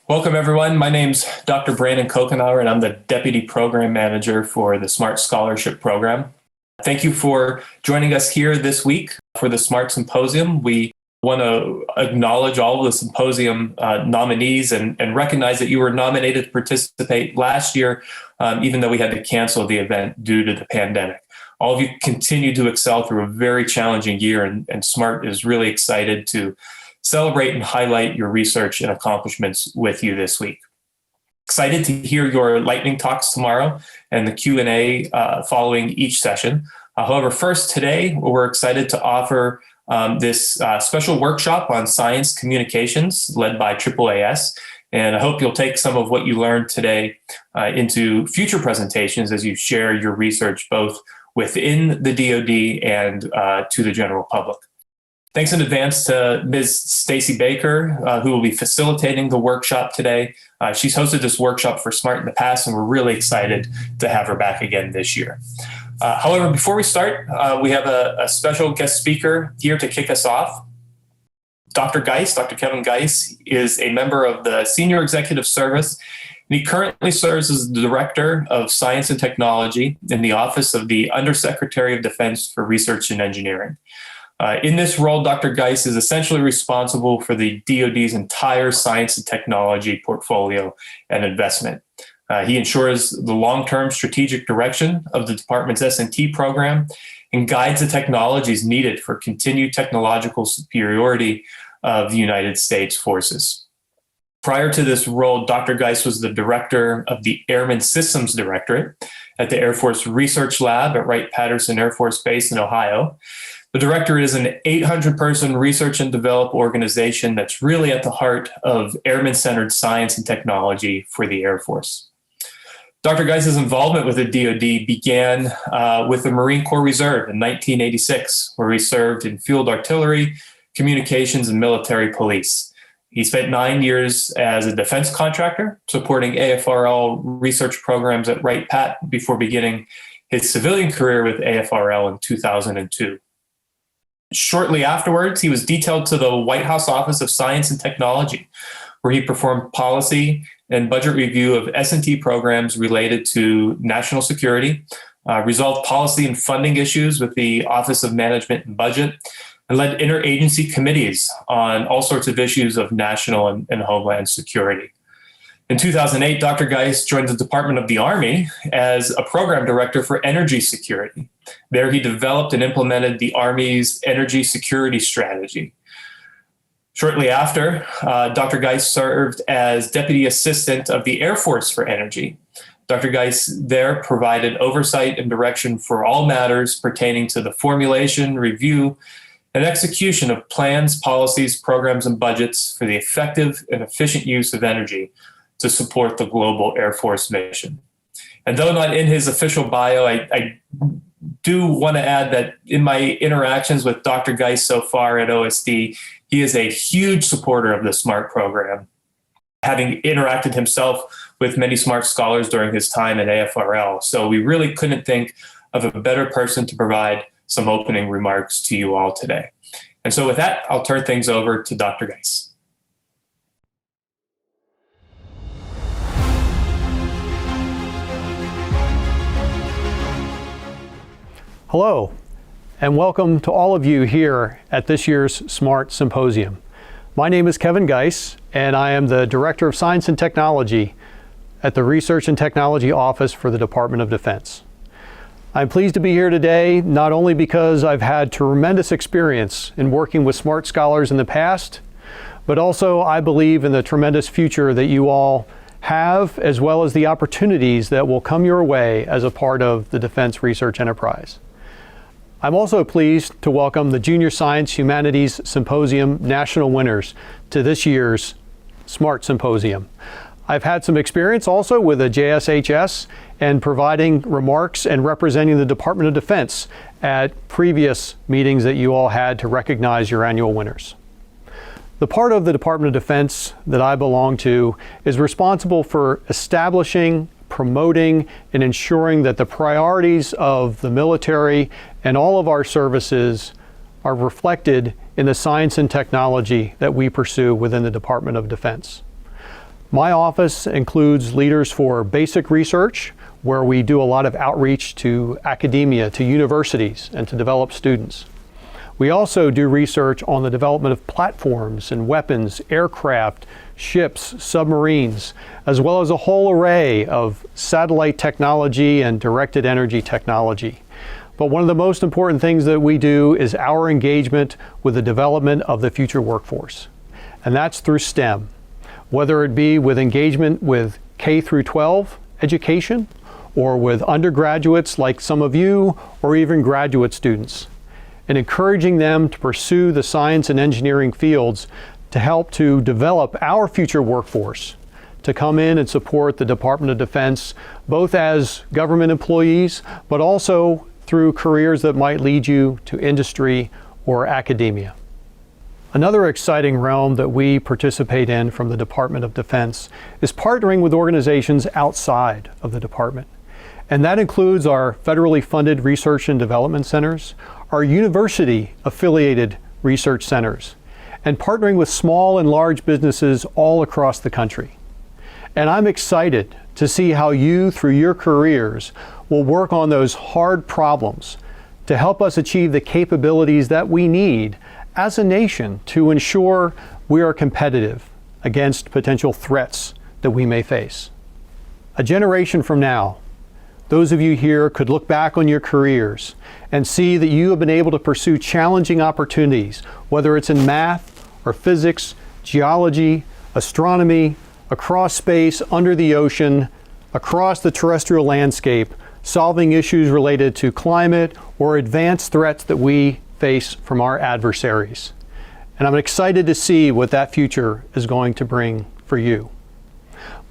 Welcome, everyone. My name's Dr. Brandon Kokenauer, and I'm the Deputy Program Manager for the SMART Scholarship Program. Thank you for joining us here this week for the SMART Symposium. We want to acknowledge all of the symposium nominees and recognize that you were nominated to participate last year, even though we had to cancel the event due to the pandemic. All of you continue to excel through a very challenging year, and SMART is really excited to celebrate and highlight your research and accomplishments with you this week. Excited to hear your lightning talks tomorrow and the Q&A following each session. However, first today, we're excited to offer this special workshop on science communications led by AAAS. And I hope you'll take some of what you learned today into future presentations as you share your research both within the DoD and to the general public. Thanks in advance to Ms. Stacy Baker, who will be facilitating the workshop today. She's hosted this workshop for SMART in the past, and we're really excited to have her back again this year. However, before we start, we have a special guest speaker here to kick us off. Dr. Geis, Dr. Kevin Geis, is a member of the Senior Executive Service, and he currently serves as the Director of Science and Technology in the Office of the Undersecretary of Defense for Research and Engineering. In this role, Dr. Geis is essentially responsible for the DoD's entire science and technology portfolio and investment. He ensures the long-term strategic direction of the department's S&T program and guides the technologies needed for continued technological superiority of the United States forces. Prior to this role, Dr. Geis was the director of the Airman Systems Directorate at the Air Force Research Lab at Wright-Patterson Air Force Base in Ohio. The Directorate is an 800-person research and develop organization that's really at the heart of airman-centered science and technology for the Air Force. Dr. Geis's involvement with the DoD began with the Marine Corps Reserve in 1986, where he served in field artillery, communications, and military police. He spent 9 years as a defense contractor, supporting AFRL research programs at Wright-Pat before beginning his civilian career with AFRL in 2002. Shortly afterwards, he was detailed to the White House Office of Science and Technology, where he performed policy and budget review of S&T programs related to national security, resolved policy and funding issues with the Office of Management and Budget, and led interagency committees on all sorts of issues of national and homeland security. In 2008, Dr. Geis joined the Department of the Army as a program director for energy security. There, he developed and implemented the Army's energy security strategy. Shortly after, Dr. Geis served as Deputy Assistant of the Air Force for Energy. Dr. Geis there provided oversight and direction for all matters pertaining to the formulation, review, and execution of plans, policies, programs, and budgets for the effective and efficient use of energy to support the global Air Force mission. And though not in his official bio, I do want to add that in my interactions with Dr. Geis so far at OSD, he is a huge supporter of the SMART program, having interacted himself with many SMART scholars during his time at AFRL. So we really couldn't think of a better person to provide some opening remarks to you all today. And so with that, I'll turn things over to Dr. Geis. Hello, and welcome to all of you here at this year's SMART Symposium. My name is Kevin Geis, and I am the Director of Science and Technology at the Research and Technology Office for the Department of Defense. I'm pleased to be here today, not only because I've had tremendous experience in working with SMART scholars in the past, but also I believe in the tremendous future that you all have, as well as the opportunities that will come your way as a part of the defense research enterprise. I'm also pleased to welcome the Junior Science Humanities Symposium national winners to this year's SMART Symposium. I've had some experience also with the JSHS and providing remarks and representing the Department of Defense at previous meetings that you all had to recognize your annual winners. The part of the Department of Defense that I belong to is responsible for establishing, promoting, and ensuring that the priorities of the military and all of our services are reflected in the science and technology that we pursue within the Department of Defense. My office includes leaders for basic research, where we do a lot of outreach to academia, to universities, and to develop students. We also do research on the development of platforms and weapons, aircraft, ships, submarines, as well as a whole array of satellite technology and directed energy technology. But one of the most important things that we do is our engagement with the development of the future workforce. And that's through STEM, whether it be with engagement with K through 12 education, or with undergraduates like some of you, or even graduate students, and encouraging them to pursue the science and engineering fields to help to develop our future workforce, to come in and support the Department of Defense, both as government employees, but also through careers that might lead you to industry or academia. Another exciting realm that we participate in from the Department of Defense is partnering with organizations outside of the department. And that includes our federally funded research and development centers, our university-affiliated research centers, and partnering with small and large businesses all across the country. And I'm excited to see how you, through your careers, will work on those hard problems to help us achieve the capabilities that we need as a nation to ensure we are competitive against potential threats that we may face. A generation from now, those of you here could look back on your careers and see that you have been able to pursue challenging opportunities, whether it's in math or physics, geology, astronomy, across space, under the ocean, across the terrestrial landscape, solving issues related to climate or advanced threats that we face from our adversaries. And I'm excited to see what that future is going to bring for you.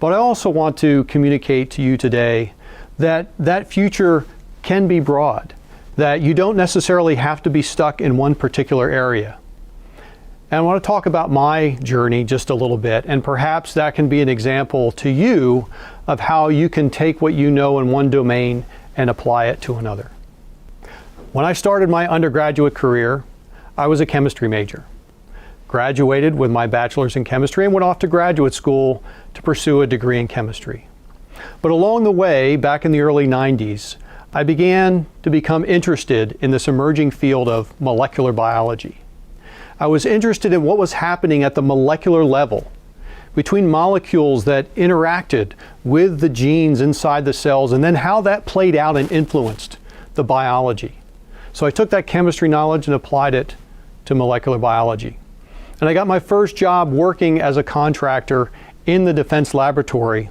But I also want to communicate to you today that that future can be broad, that you don't necessarily have to be stuck in one particular area. And I want to talk about my journey just a little bit, and perhaps that can be an example to you of how you can take what you know in one domain and apply it to another. When I started my undergraduate career, I was a chemistry major. Graduated with my bachelor's in chemistry and went off to graduate school to pursue a degree in chemistry. But along the way, back in the early 90s, I began to become interested in this emerging field of molecular biology. I was interested in what was happening at the molecular level between molecules that interacted with the genes inside the cells, and then how that played out and influenced the biology. So I took that chemistry knowledge and applied it to molecular biology. And I got my first job working as a contractor in the defense laboratory,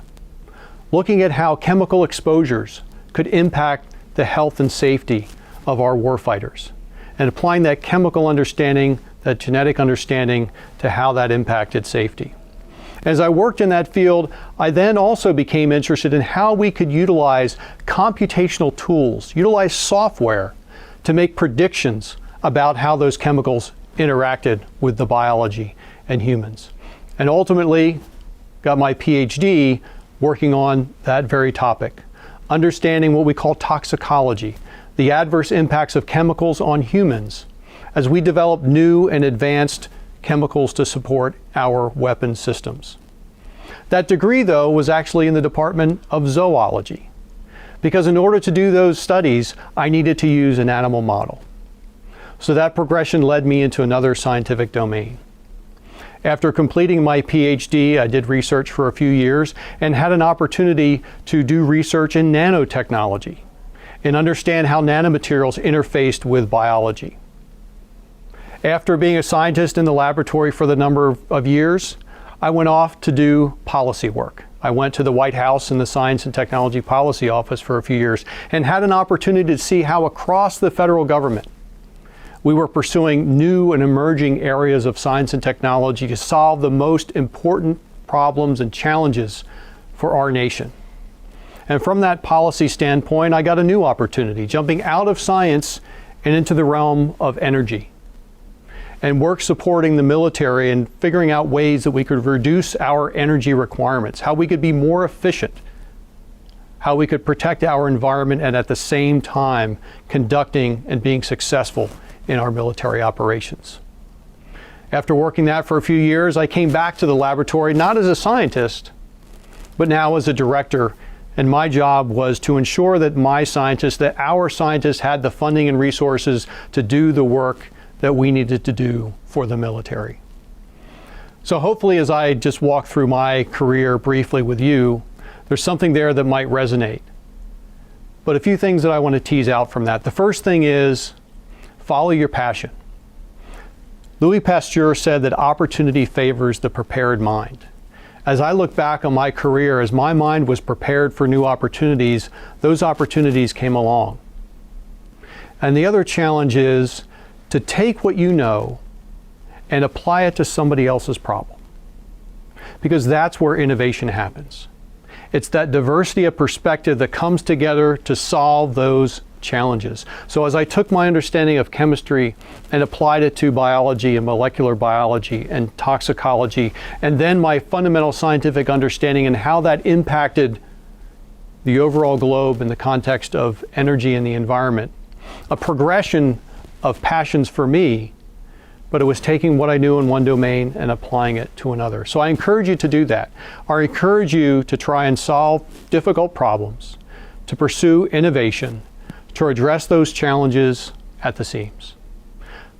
looking at how chemical exposures could impact the health and safety of our warfighters, and applying that chemical understanding, that genetic understanding, to how that impacted safety. As I worked in that field, I then also became interested in how we could utilize computational tools, utilize software to make predictions about how those chemicals interacted with the biology and humans. And ultimately got my PhD working on that very topic, understanding what we call toxicology, the adverse impacts of chemicals on humans, as we develop new and advanced chemicals to support our weapon systems. That degree, though, was actually in the Department of Zoology, because in order to do those studies, I needed to use an animal model. So that progression led me into another scientific domain. After completing my PhD, I did research for a few years and had an opportunity to do research in nanotechnology and understand how nanomaterials interfaced with biology. After being a scientist in the laboratory for the number of years, I went off to do policy work. I went to the White House and the Science and Technology Policy Office for a few years and had an opportunity to see how across the federal government we were pursuing new and emerging areas of science and technology to solve the most important problems and challenges for our nation. And from that policy standpoint, I got a new opportunity, jumping out of science and into the realm of energy, and work supporting the military and figuring out ways that we could reduce our energy requirements, how we could be more efficient, how we could protect our environment, and at the same time conducting and being successful in our military operations. After working that for a few years, I came back to the laboratory, not as a scientist, but now as a director. And my job was to ensure that our scientists had the funding and resources to do the work that we needed to do for the military. So hopefully, as I just walk through my career briefly with you, there's something there that might resonate. But a few things that I want to tease out from that. The first thing is follow your passion. Louis Pasteur said that opportunity favors the prepared mind. As I look back on my career, as my mind was prepared for new opportunities, those opportunities came along. And the other challenge is to take what you know and apply it to somebody else's problem. Because that's where innovation happens. It's that diversity of perspective that comes together to solve those challenges. So as I took my understanding of chemistry and applied it to biology and molecular biology and toxicology, and then my fundamental scientific understanding and how that impacted the overall globe in the context of energy and the environment, a progression of passions for me, but it was taking what I knew in one domain and applying it to another. So I encourage you to do that. I encourage you to try and solve difficult problems, to pursue innovation, to address those challenges at the seams.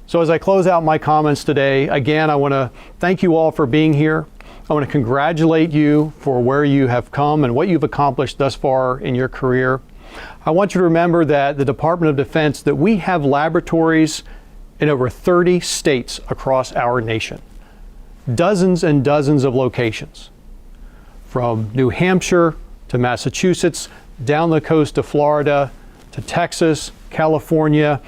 So as I close out my comments today, again, I want to thank you all for being here. I want to congratulate you for where you have come and what you've accomplished thus far in your career. I want you to remember that the Department of Defense, that we have laboratories in over 30 states across our nation. Dozens and dozens of locations, from New Hampshire to Massachusetts, down the coast to Florida, to Texas, California,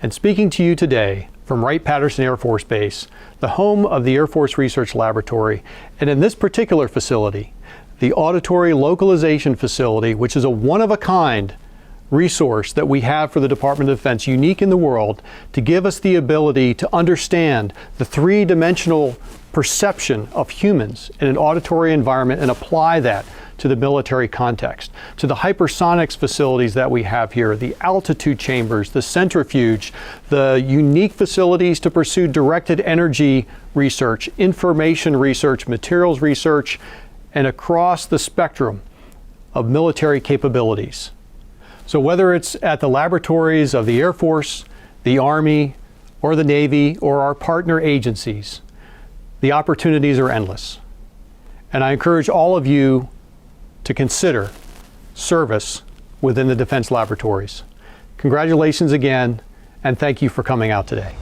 and speaking to you today from Wright-Patterson Air Force Base, the home of the Air Force Research Laboratory. And in this particular facility, the Auditory Localization Facility, which is a one-of-a-kind resource that we have for the Department of Defense, unique in the world, to give us the ability to understand the three-dimensional perception of humans in an auditory environment and apply that to the military context, to the hypersonics facilities that we have here, the altitude chambers, the centrifuge, the unique facilities to pursue directed energy research, information research, materials research, and across the spectrum of military capabilities. So whether it's at the laboratories of the Air Force, the Army, or the Navy, or our partner agencies, the opportunities are endless. And I encourage all of you to consider service within the defense laboratories. Congratulations again, and thank you for coming out today.